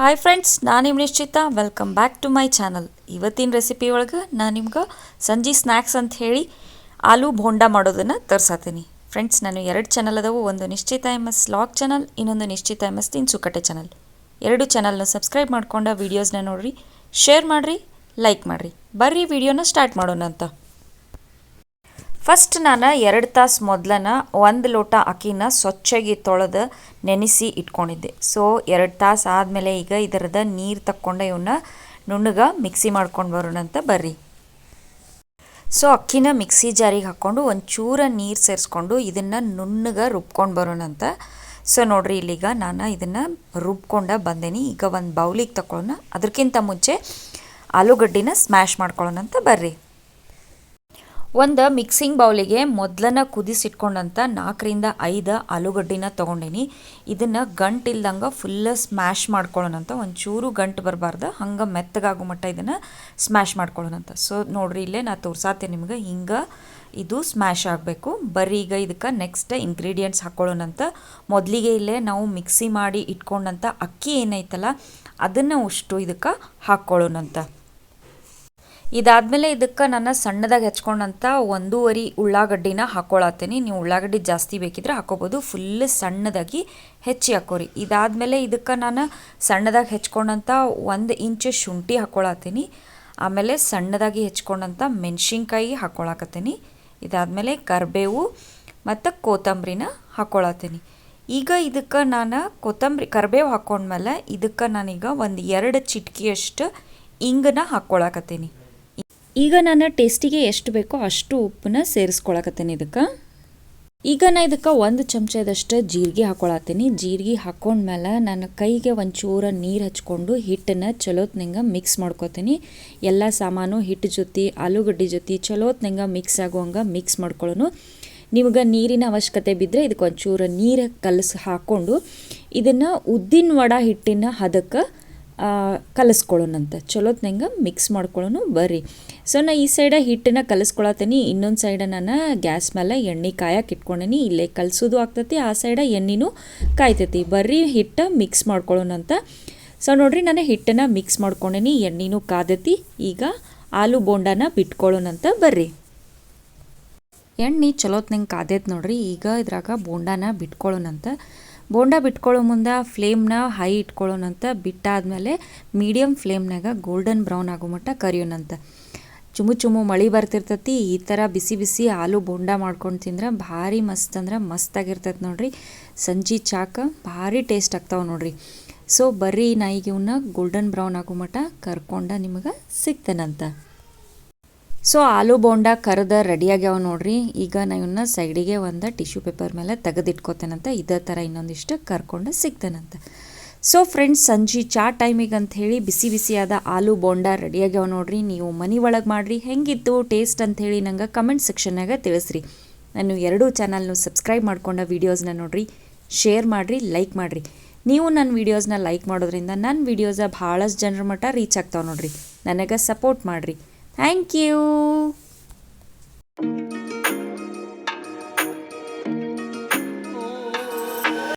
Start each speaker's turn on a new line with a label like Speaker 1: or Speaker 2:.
Speaker 1: Hi friends, ನಾನು ನಿಮ್ಮ Nishchita. Welcome back to my channel. ಇವತ್ತಿನ ರೆಸಿಪಿ ಒಳಗೆ ನಾನು ನಿಮ್ಗೆ ಸಂಜೆ ಸ್ನ್ಯಾಕ್ಸ್ ಅಂತ ಹೇಳಿ ಆಲೂ ಬೋಂಡ ಮಾಡೋದನ್ನು ತೋರ್ಸತ್ತೀನಿ. ಫ್ರೆಂಡ್ಸ್, ನಾನು 2 ಚಾನಲ್ ಅದಾವು. ಒಂದು ನಿಶ್ಚಿತಾ MS ಲಾಗ್ ಚಾನಲ್, ಇನ್ನೊಂದು ನಿಶ್ಚಿತಾ MS ತಿನ್ಸುಕಟ್ಟೆ ಚಾನಲ್. 2 ಚಾನಲ್ನ ಸಬ್ಸ್ಕ್ರೈಬ್ ಮಾಡ್ಕೊಂಡು ವೀಡಿಯೋಸ್ನ ನೋಡಿರಿ, ಶೇರ್ ಮಾಡಿರಿ, ಲೈಕ್ ಮಾಡಿರಿ. ಬರ್ರಿ ವಿಡಿಯೋನ ಸ್ಟಾರ್ಟ್ ಮಾಡೋಣ ಅಂತ. ಫಸ್ಟ್ ನಾನು 2 ತಾಸು ಮೊದಲನ 1 ಲೋಟ ಅಕ್ಕಿನ ಸ್ವಚ್ಛಾಗಿ ತೊಳೆದು ನೆನೆಸಿ ಇಟ್ಕೊಂಡಿದ್ದೆ. ಸೊ 2 ತಾಸು ಆದಮೇಲೆ ಈಗ ಇದರದ ನೀರು ತಕ್ಕೊಂಡು ಇವನ್ನ ನುಣ್ಣಗೆ ಮಿಕ್ಸಿ ಮಾಡ್ಕೊಂಡು ಬರೋಣ ಅಂತ ಬರ್ರಿ. ಸೊ ಅಕ್ಕಿನ ಮಿಕ್ಸಿ ಜಾರಿಗೆ ಹಾಕ್ಕೊಂಡು ಒಂಚೂರ ನೀರು ಸೇರಿಸ್ಕೊಂಡು ಇದನ್ನು ನುಣ್ಣಗೆ ರುಬ್ಕೊಂಡು ಬರೋಣ ಅಂತ. ಸೊ ನೋಡಿರಿ, ಇಲ್ಲೀಗ ನಾನು ಇದನ್ನು ರುಬ್ಕೊಂಡು ಬಂದೇನಿ. ಈಗ ಒಂದು ಬೌಲಿಗೆ ತಗೊಳ್ಳೋಣ. ಅದಕ್ಕಿಂತ ಮುಂಚೆ ಆಲೂಗಡ್ಡಿನ ಸ್ಮ್ಯಾಶ್ ಮಾಡ್ಕೊಳ್ಳೋಣ ಅಂತ ಬರ್ರಿ. ಒಂದು ಮಿಕ್ಸಿಂಗ್ ಬೌಲಿಗೆ ಮೊದಲನ ಕುದಿಸಿಟ್ಕೊಂಡಂಥ 4ರಿಂದ 5 ಆಲೂಗಡ್ಡಿನ ತೊಗೊಂಡೇನಿ. ಇದನ್ನು ಗಂಟಿಲ್ದಂಗೆ ಫುಲ್ ಸ್ಮ್ಯಾಶ್ ಮಾಡ್ಕೊಳ್ಳೋಣಂತ. ಒಂಚೂರು ಗಂಟು ಬರಬಾರ್ದು, ಹಂಗೆ ಮೆತ್ತಗಾಗೋ ಮಟ್ಟ ಇದನ್ನು ಸ್ಮ್ಯಾಶ್ ಮಾಡ್ಕೊಳ್ಳೋಣಂತ. ಸೊ ನೋಡಿರಿ, ಇಲ್ಲೇ ನಾನು ತೋರ್ಸಾತೀನಿ ನಿಮ್ಗೆ, ಹಿಂಗೆ ಇದು ಸ್ಮ್ಯಾಶ್ ಆಗಬೇಕು. ಬರ್ರಿ ಈಗ ಇದಕ್ಕೆ ನೆಕ್ಸ್ಟ್ ಇಂಗ್ರೀಡಿಯೆಂಟ್ಸ್ ಹಾಕ್ಕೊಳ್ಳೋಣಂತ. ಮೊದಲಿಗೆ ಇಲ್ಲೇ ನಾವು ಮಿಕ್ಸಿ ಮಾಡಿ ಇಟ್ಕೊಂಡಂಥ ಅಕ್ಕಿ ಏನೈತಲ್ಲ ಅದನ್ನು ಅಷ್ಟು ಇದಕ್ಕೆ ಹಾಕ್ಕೊಳ್ಳೋಣಂತ. ಇದಾದಮೇಲೆ ಇದಕ್ಕೆ ನಾನು ಸಣ್ಣದಾಗಿ ಹೆಚ್ಕೊಂಡಂಥ 1.5 ಉಳ್ಳಾಗಡ್ಡಿನ ಹಾಕ್ಕೊಳತ್ತೀನಿ. ನೀವು ಉಳ್ಳಾಗಡ್ಡಿ ಜಾಸ್ತಿ ಬೇಕಿದ್ರೆ ಹಾಕೋಬೋದು, ಫುಲ್ ಸಣ್ಣದಾಗಿ ಹೆಚ್ಚಿ ಹಾಕೋರಿ. ಇದಾದಮೇಲೆ ಇದಕ್ಕೆ ನಾನು ಸಣ್ಣದಾಗಿ ಹೆಚ್ಕೊಂಡಂಥ 1 ಇಂಚ್ ಶುಂಠಿ ಹಾಕ್ಕೊಳತ್ತೀನಿ. ಆಮೇಲೆ ಸಣ್ಣದಾಗಿ ಹೆಚ್ಕೊಂಡಂಥ ಮೆಣಸಿನ್ಕಾಯಿ ಹಾಕ್ಕೊಳಕತ್ತೀನಿ. ಇದಾದಮೇಲೆ ಕರಿಬೇವು ಮತ್ತು ಕೊತ್ತಂಬರಿನ ಹಾಕ್ಕೊಳತ್ತೀನಿ. ಈಗ ಇದಕ್ಕೆ ನಾನು ಕರಿಬೇವು ಹಾಕ್ಕೊಂಡ್ಮೇಲೆ ಇದಕ್ಕೆ ನಾನೀಗ 2 ಚಿಟಿಕೆಯಷ್ಟು ಇಂಗನ್ನ ಹಾಕ್ಕೊಳಕತ್ತೀನಿ. ಈಗ ನಾನು ಟೇಸ್ಟಿಗೆ ಎಷ್ಟು ಬೇಕೋ ಅಷ್ಟು ಉಪ್ಪನ್ನ ಸೇರಿಸ್ಕೊಳಕತ್ತೀನಿ ಇದಕ್ಕೆ. ಈಗ ನಾನು ಇದಕ್ಕೆ 1 ಚಮಚದಷ್ಟು ಜೀರಿಗೆ ಹಾಕ್ಕೊಳತ್ತೀನಿ. ಜೀರಿಗೆ ಹಾಕ್ಕೊಂಡ್ಮೇಲೆ ನಾನು ಕೈಗೆ ಒಂಚೂರು ನೀರು ಹಚ್ಕೊಂಡು ಹಿಟ್ಟನ್ನು ಚಲೋತ್ನಂಗೆ ಮಿಕ್ಸ್ ಮಾಡ್ಕೊತೀನಿ. ಎಲ್ಲ ಸಾಮಾನು ಹಿಟ್ಟು ಜೊತೆ ಆಲೂಗಡ್ಡೆ ಜೊತೆ ಚಲೋತ್ನಂಗೆ ಮಿಕ್ಸ್ ಆಗುವಂಗೆ ಮಿಕ್ಸ್ ಮಾಡ್ಕೊಳ್ಳೋನು. ನಿಮ್ಗೆ ನೀರಿನ ಅವಶ್ಯಕತೆ ಬಿದ್ದರೆ ಇದಕ್ಕೆ ಒಂಚೂರು ನೀರು ಹಾಕ್ಕೊಂಡು ಇದನ್ನು ಉದ್ದಿನ ವಡೆ ಹಿಟ್ಟಿನ ಹದಕ್ಕೆ ಕಲಿಸ್ಕೊಳ್ಳೋಣಂತ. ಚಲೋತ್ನಂಗೆ ಮಿಕ್ಸ್ ಮಾಡ್ಕೊಳ್ಳೋನು ಬರ್ರಿ. ಸೊ ನಾ ಈ ಸೈಡ ಹಿಟ್ಟನ್ನು ಕಲಿಸ್ಕೊಳತ್ತೀನಿ, ಇನ್ನೊಂದು ಸೈಡ ನಾನು ಗ್ಯಾಸ್ ಮೇಲೆ ಎಣ್ಣೆ ಕಾಯಕ್ಕೆ ಇಟ್ಕೊಂಡೀನಿ. ಇಲ್ಲೇ ಕಲಿಸೋದು ಆಗ್ತೈತಿ, ಆ ಸೈಡ ಎಣ್ಣೆನೂ ಕಾಯ್ತೈತಿ. ಬರ್ರಿ ಹಿಟ್ಟು ಮಿಕ್ಸ್ ಮಾಡ್ಕೊಳ್ಳೋಣಂತ. ಸೊ ನೋಡಿರಿ, ನಾನು ಹಿಟ್ಟನ್ನು ಮಿಕ್ಸ್ ಮಾಡ್ಕೊಂಡೀನಿ, ಎಣ್ಣೆನೂ ಕಾದೈತಿ. ಈಗ ಆಲೂ ಬೋಂಡನ ಬಿಟ್ಕೊಳ್ಳೋಣಂತ ಬರ್ರಿ. ಎಣ್ಣೆ ಚಲೋತ್ನಂಗೆ ಕಾದೈತಿ ನೋಡ್ರಿ. ಈಗ ಇದ್ರಾಗ ಬೋಂಡನ ಬಿಟ್ಕೊಳ್ಳೋಣಂತ. ಬೋಂಡ ಬಿಟ್ಕೊಳ್ಳೋ ಮುಂದೆ ಫ್ಲೇಮ್ನ ಹೈ ಇಟ್ಕೊಳ್ಳೋಣಂತ. ಬಿಟ್ಟಾದಮೇಲೆ ಮೀಡಿಯಮ್ ಫ್ಲೇಮ್ನಾಗ ಗೋಲ್ಡನ್ ಬ್ರೌನ್ ಆಗೋ ಮಟ್ಟ ಕರಿಯೋಣಂತ. ಚುಮು ಮಳೆ ಬರ್ತಿರ್ತೈತಿ. ಈ ಥರ ಬಿಸಿ ಬಿಸಿ ಆಲೂ ಬೋಂಡ ಮಾಡ್ಕೊಂಡು ತಿಂದ್ರೆ ಭಾರಿ ಮಸ್ತ್ ಅಂದ್ರೆ ಮಸ್ತಾಗಿರ್ತೈತೆ ನೋಡ್ರಿ. ಸಂಜೆ ಚಾಕ ಭಾರಿ ಟೇಸ್ಟ್ ಆಗ್ತಾವೆ ನೋಡ್ರಿ. ಸೊ ಬರ್ರಿ, ನಾ ಈಗ ಇವನ್ನ ಗೋಲ್ಡನ್ ಬ್ರೌನ್ ಆಗೋ ಮಟ್ಟ ಕರ್ಕೊಂಡ ನಿಮಗೆ ಸಿಗ್ತೇನಂತ. ಸೊ ಆಲೂ ಬೋಂಡ ಕರೆದ ರೆಡಿಯಾಗ್ಯಾವ ನೋಡ್ರಿ. ಈಗ ನಾ ಇವನ್ನ ಸೈಡಿಗೆ ಒಂದು ಟಿಶ್ಯೂ ಪೇಪರ್ ಮೇಲೆ ತೆಗೆದಿಟ್ಕೋತೇನಂತ. ಇದೇ ಥರ ಇನ್ನೊಂದಿಷ್ಟು ಕರ್ಕೊಂಡು ಸಿಗ್ತೇನಂತ. ಸೊ ಫ್ರೆಂಡ್ಸ್, ಸಂಜೆ ಚಾ ಟೈಮಿಗೆ ಅಂತ ಹೇಳಿ ಬಿಸಿ ಬಿಸಿಯಾದ ಆಲೂ ಬೋಂಡ ರೆಡಿಯಾಗ್ಯಾವ ನೋಡ್ರಿ. ನೀವು ಮನೆ ಒಳಗೆ ಮಾಡಿರಿ, ಹೆಂಗಿತ್ತು ಟೇಸ್ಟ್ ಅಂಥೇಳಿ ನಂಗೆ ಕಮೆಂಟ್ ಸೆಕ್ಷನ್ನಾಗ ತಿಳಿಸ್ರಿ. ನಾನು 2 ಚಾನಲ್ನು ಸಬ್ಸ್ಕ್ರೈಬ್ ಮಾಡ್ಕೊಂಡ ವೀಡಿಯೋಸ್ನ ನೋಡಿರಿ, ಶೇರ್ ಮಾಡಿರಿ, ಲೈಕ್ ಮಾಡಿರಿ. ನೀವು ನನ್ನ ವೀಡಿಯೋಸ್ನ ಲೈಕ್ ಮಾಡೋದ್ರಿಂದ ನನ್ನ ವೀಡಿಯೋಸ ಭಾಳಷ್ಟು ಜನರ ಮಟ್ಟ ರೀಚ್ ಆಗ್ತಾವೆ ನೋಡ್ರಿ. ನನಗೆ ಸಪೋರ್ಟ್ ಮಾಡಿರಿ. Thank you.